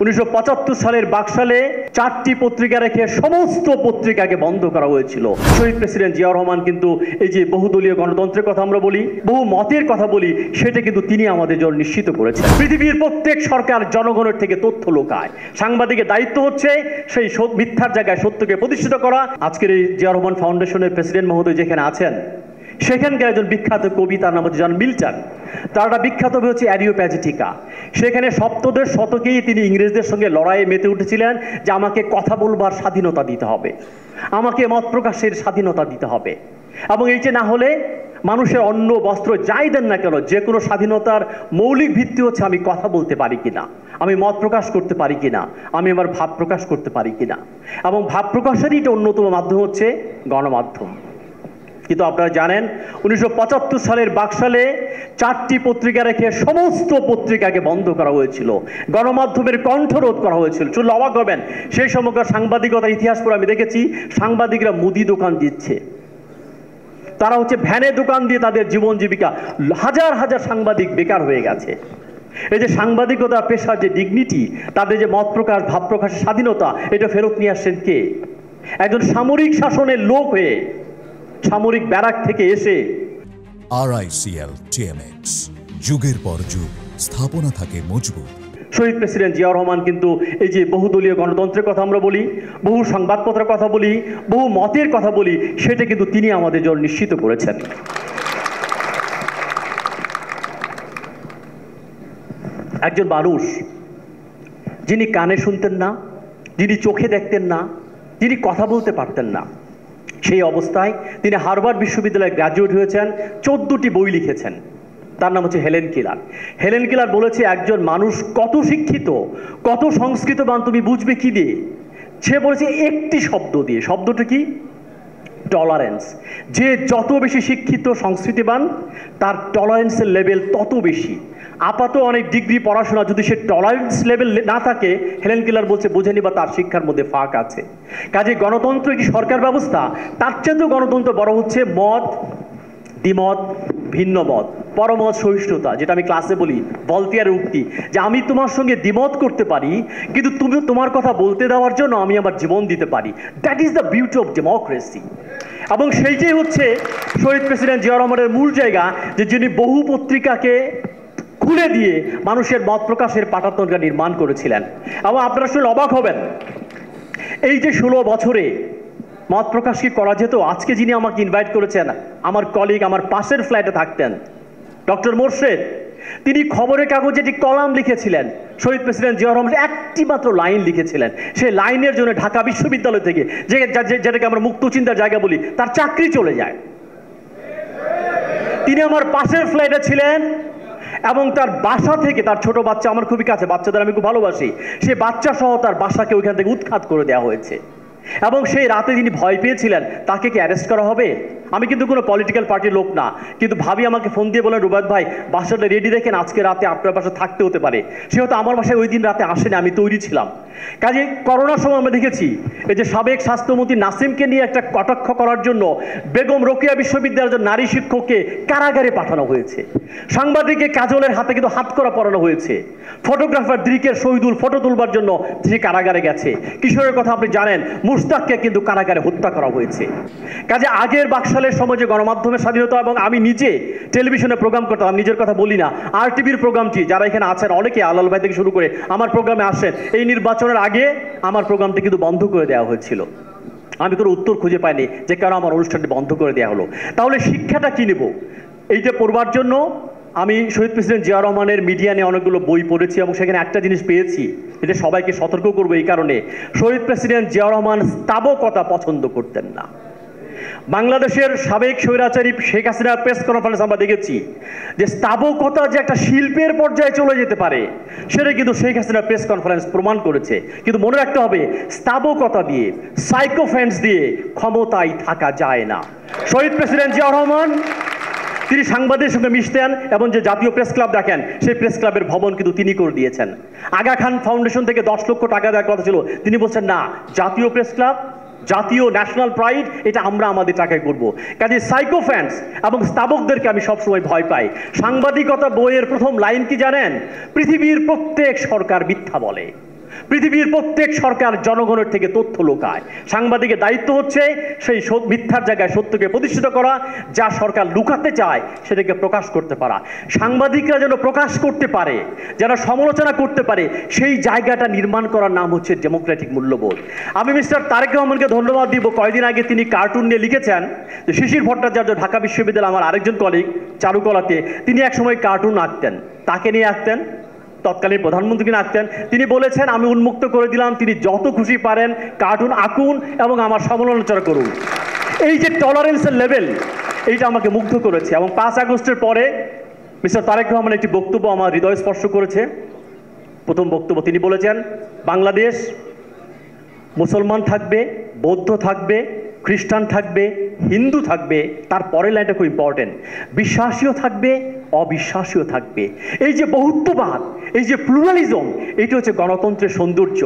1975 সালের বাকশালে 4টি পত্রিকা রেখে সমস্ত পত্রিকাকে বন্ধ করা হয়েছিল। শহীদ প্রেসিডেন্ট জিয়াউর রহমান কিন্তু এই যে বহুদলীয় গণতন্ত্রের কথা আমরা বলি, বহু মতের কথা বলি, সেটা কিন্তু তিনি আমাদের জন্য নিশ্চিত করেছেন। পৃথিবীর প্রত্যেক সরকার জনগণের থেকে তথ্য লোকায়, সাংবাদিকের দায়িত্ব হচ্ছে সেই মিথ্যার জায়গায় সত্যকে প্রতিষ্ঠিত করা। আজকের এই জিয়াউর রহমান ফাউন্ডেশনের প্রেসিডেন্ট মহোদয় যেখানে আছেন, সেখানকার একজন বিখ্যাত কবি, তার নাম হচ্ছে জন মিল্টন। তার একটা বিখ্যাত বই হচ্ছে অ্যারিওপ্যাজিটিকা। সেখানে সপ্তদশ শতকেই তিনি ইংরেজদের সঙ্গে লড়াইয়ে মেতে উঠেছিলেন যে আমাকে কথা বলবার স্বাধীনতা দিতে হবে, আমাকে মত প্রকাশের স্বাধীনতা দিতে হবে, এবং এই যে না হলে মানুষের অন্ন বস্ত্র যাই দেন না কেন, যে কোনো স্বাধীনতার মৌলিক ভিত্তি হচ্ছে আমি কথা বলতে পারি কিনা, আমি মত প্রকাশ করতে পারি কিনা, আমি আমার ভাব প্রকাশ করতে পারি কিনা। এবং ভাব প্রকাশেরই একটা অন্যতম মাধ্যম হচ্ছে গণমাধ্যম। কিন্তু আপনারা জানেন 1975 সালের বাকশালে 4টি পত্রিকা রেখে সমস্ত পত্রিকাকে বন্ধ করা হয়েছিল, গণমাধ্যমের কণ্ঠরোধ করা হয়েছিল। শুনলে অবাক হবেন, সেই সময়কার সাংবাদিকতার ইতিহাস পড়ে আমি দেখেছি সাংবাদিকরা মুদি দোকান দিচ্ছে, তারা হচ্ছে ভ্যানে দোকান দিয়ে তাদের জীবন জীবিকা, হাজার হাজার সাংবাদিক বেকার হয়ে গেছে। এই যে সাংবাদিকতা পেশার যে ডিগনিটি, তাদের যে মত প্রকাশ ভাব প্রকাশের স্বাধীনতা, এটা ফেরত নিয়ে আসছেন কে? একজন সামরিক শাসনের লোক হয়ে, সামরিক ব্যারাক থেকে এসে। RICL TMX, যুগের পর যুগ স্থাপনা থাকে মজবুত। শহীদ প্রেসিডেন্ট জিয়াউর রহমান কিন্তু এই যে বহুদলীয় গণতন্ত্রের কথা আমরা বলি, বহু সংবাদপত্রের কথা বলি, বহু মতের কথা বলি, সেটা কিন্তু তিনি আমাদের জন্য নিশ্চিত করেছেন। একজন মানুষ যিনি কানে শুনতেন না, যিনি চোখে দেখতেন না, যিনি কথা বলতে পারতেন না, সেই অবস্থায় তিনি হার্ভার্ড বিশ্ববিদ্যালয়ে গ্র্যাজুয়েট হয়েছেন, 14টি বই লিখেছেন। তার নাম হচ্ছে হেলেন কেলার। হেলেন কেলার বলেছে একজন মানুষ কত শিক্ষিত, কত সংস্কৃতবান তুমি বুঝবে কি দিয়ে? সে বলেছে একটি শব্দ দিয়ে। শব্দটা কি? টলারেন্স। যে যত বেশি শিক্ষিত সংস্কৃতিবান, তার টলারেন্সের লেভেল তত বেশি। আপাতত অনেক ডিগ্রি পড়াশোনা যদি সে টলারেন্স লেভেল না থাকে, হেলেন কেলার বলছে বুঝে নিবা তার শিক্ষার মধ্যে ফাঁক আছে। কাজে গণতন্ত্র কি সরকার ব্যবস্থা? তার চেয়েও গণতন্ত্র বড় হচ্ছে মত, দ্বিমত, ভিন্ন মত, পরমত সহিষ্ণুতা, যেটা আমি ক্লাসে বলি ভলতেয়ারের উক্তি, যে আমি তোমার সঙ্গে দ্বিমত করতে পারি, কিন্তু তুমি তোমার কথা বলতে দেওয়ার জন্য আমি আমার জীবন দিতে পারি। That is the beauty of democracy. এবং সেইটাই হচ্ছে শহীদ প্রেসিডেন্ট জিয়াউর রহমানের মূল জায়গা, যে যিনি বহু পত্রিকাকে খুলে দিয়ে মানুষের মত প্রকাশের পাঠাতনটা নির্মাণ করেছিলেন। এবং আপনারা শুনে অবাক হবেন, এই যে 16 বছরে মত প্রকাশ কি করা যেত? আজকে যিনি আমাকে ইনভাইট করেছেন, আমার কলিগ, আমার পাশের ফ্ল্যাটে থাকতেন, ডক্টর মোর্শেদ, তিনি খবরের কাগজে একটি কলাম লিখেছিলেন। শহীদ প্রেসিডেন্ট জিয়াউর রহমান একটি মাত্র লাইন লিখেছিলেন, সেই লাইনের জন্য ঢাকা বিশ্ববিদ্যালয় থেকে, যেটাকে আমরা মুক্ত চিন্তার জায়গা বলি, তার চাকরি চলে যায়। তিনি আমার পাশের ফ্ল্যাটে ছিলেন এবং তার বাসা থেকে, তার ছোট বাচ্চা আমার খুবই কাছে, বাচ্চাদের আমি খুব ভালোবাসি, সে বাচ্চা সহ তার বাসাকে ওইখান থেকে উৎখাত করে দেওয়া হয়েছে। এবং সেই রাতে তিনি ভয় পেয়েছিলেন তাকে কি অ্যারেস্ট করা হবে। আমি কিন্তু কোনো পলিটিক্যাল পার্টির লোক না, কিন্তু ভাবি আমাকে ফোন দিয়ে বলেন, রুবায়ত ভাই বাসাটা রেডি দেখেন, আজকে রাতে আপনার বাসা থাকতে হতে পারে। সে হয়তো আমার বাসায় ওই দিন রাতে আসেনি, আমি তৈরি ছিলাম। কাজে করোনার সময় আমরা দেখেছি এই যে সাবেক স্বাস্থ্যমন্ত্রী নাসিমকে নিয়ে একটা কটাক্ষ করার জন্য বেগম রোকেয়া বিশ্ববিদ্যালয়ের নারী শিক্ষককে কারাগারে পাঠানো হয়েছে, সাংবাদিককে কাজলের হাতে কিন্তু হাত করা পরানো হয়েছে, ফটোগ্রাফার দিকের শহীদুল ফটো তুলবার জন্য সে কারাগারে গেছে। কিশোরের কথা আপনি জানেন, মুশতাককে কিন্তু কারাগারে হত্যা করা হয়েছে। কাজে আগের বাকশালের সময় যে গণমাধ্যমের স্বাধীনতা, এবং আমি নিজে টেলিভিশনে প্রোগ্রাম করতাম, আমি নিজের কথা বলি না, RTVর প্রোগ্রামটি, যারা এখানে আছেন অনেকে, আলাল ভাই থেকে শুরু করে আমার প্রোগ্রামে আসেন, এই নির্বাচনের আগে আমার প্রোগ্রামটি কিন্তু বন্ধ করে দেওয়া হয়েছিল। আমি কোনো উত্তর খুঁজে পাইনি যে কেন আমার অনুষ্ঠানটি বন্ধ করে দেওয়া হলো। তাহলে শিক্ষাটা কি নেব? এইটা পড়বার জন্য আমি শহীদ প্রেসিডেন্ট জিয়াউর রহমানের মিডিয়া নিয়ে অনেকগুলো বই পড়েছি, এবং সেখানে একটা জিনিস পেয়েছি, এটা সবাইকে সতর্ক করবো এই কারণে, শহীদ প্রেসিডেন্ট জিয়াউর রহমান স্তাবকতা পছন্দ করতেন না। বাংলাদেশের সাবেক স্বৈরাচারী শেখ হাসিনার প্রেস কনফারেন্স আমরা দেখেছি যে স্তাবকতা যে একটা শিল্পের পর্যায়ে চলে যেতে পারে, সেটা কিন্তু শেখ হাসিনার প্রেস কনফারেন্স প্রমাণ করেছে। কিন্তু মনে রাখতে হবে, স্তাবকতা দিয়ে, সাইকোফ্যান্স দিয়ে ক্ষমতায় থাকা যায় না। শহীদ প্রেসিডেন্ট জিয়াউর রহমান তিনি সাংবাদিকদের সঙ্গে মিশতেন, এবং যে জাতীয় প্রেস ক্লাব দেখেন, সেই প্রেস ক্লাবের ভবন কিন্তু তিনি করে দিয়েছেন। আগা খান ফাউন্ডেশন থেকে 10 লক্ষ টাকা দেওয়ার কথা ছিল, তিনি বলছেন না, জাতীয় প্রেস ক্লাব, জাতীয় ন্যাশনাল প্রাইড, এটা আমরা আমাদের টাকায় করব। কাজে সাইকোফ্যান্স এবং স্তাবকদেরকে আমি সবসময় ভয় পাই। সাংবাদিকতা বইয়ের প্রথম লাইন কি জানেন? পৃথিবীর প্রত্যেক সরকার মিথ্যা বলে, পৃথিবীর প্রত্যেক সরকার জনগণের থেকে তথ্য লুকায়। সাংবাদিকের দায়িত্ব হচ্ছে সেই মিথ্যার জায়গায় সত্যকে প্রতিষ্ঠিত করা, যা সরকার লুকাতে চায় সেটাকে প্রকাশ করতে পারা। সাংবাদিকরা যেন প্রকাশ করতে পারে, যেন সমালোচনা করতে পারে, সেই জায়গাটা নির্মাণ করার নাম হচ্ছে ডেমোক্রেটিক মূল্যবোধ। আমি মিস্টার তারেক রহমানকে ধন্যবাদ দিব। কয়েকদিন আগে তিনি কার্টুন নিয়ে লিখেছেন যে শিশির ভট্টাচার্য ঢাকা বিশ্ববিদ্যালয়, আমার আরেকজন কলিগ চারুকলাতে, তিনি একসময় কার্টুন আঁকতেন। তাকে নিয়ে আঁকতেন, তৎকালীন প্রধানমন্ত্রীকে আঁকতেন। তিনি বলেছেন আমি উন্মুক্ত করে দিলাম, তিনি যত খুশি পারেন কার্টুন আঁকুন এবং আমার সমালোচনা করুন। এই যে টলারেন্সের লেভেল, এইটা আমাকে মুগ্ধ করেছে। এবং 5 আগস্টের পরে মিস্টার তারেক রহমান একটি বক্তব্য আমার হৃদয় স্পর্শ করেছে। প্রথম বক্তব্য তিনি বলেছেন বাংলাদেশ মুসলমান থাকবে, বৌদ্ধ থাকবে, খ্রিস্টান থাকবে, হিন্দু থাকবে, তার পরের লাইনটা খুব ইম্পর্টেন্ট, বিশ্বাসীও থাকবে, অবিশ্বাসীও থাকবে। এই যে বহুত্ববাদ, এই যে প্লুরালিজম, এটি হচ্ছে গণতন্ত্রের সৌন্দর্য।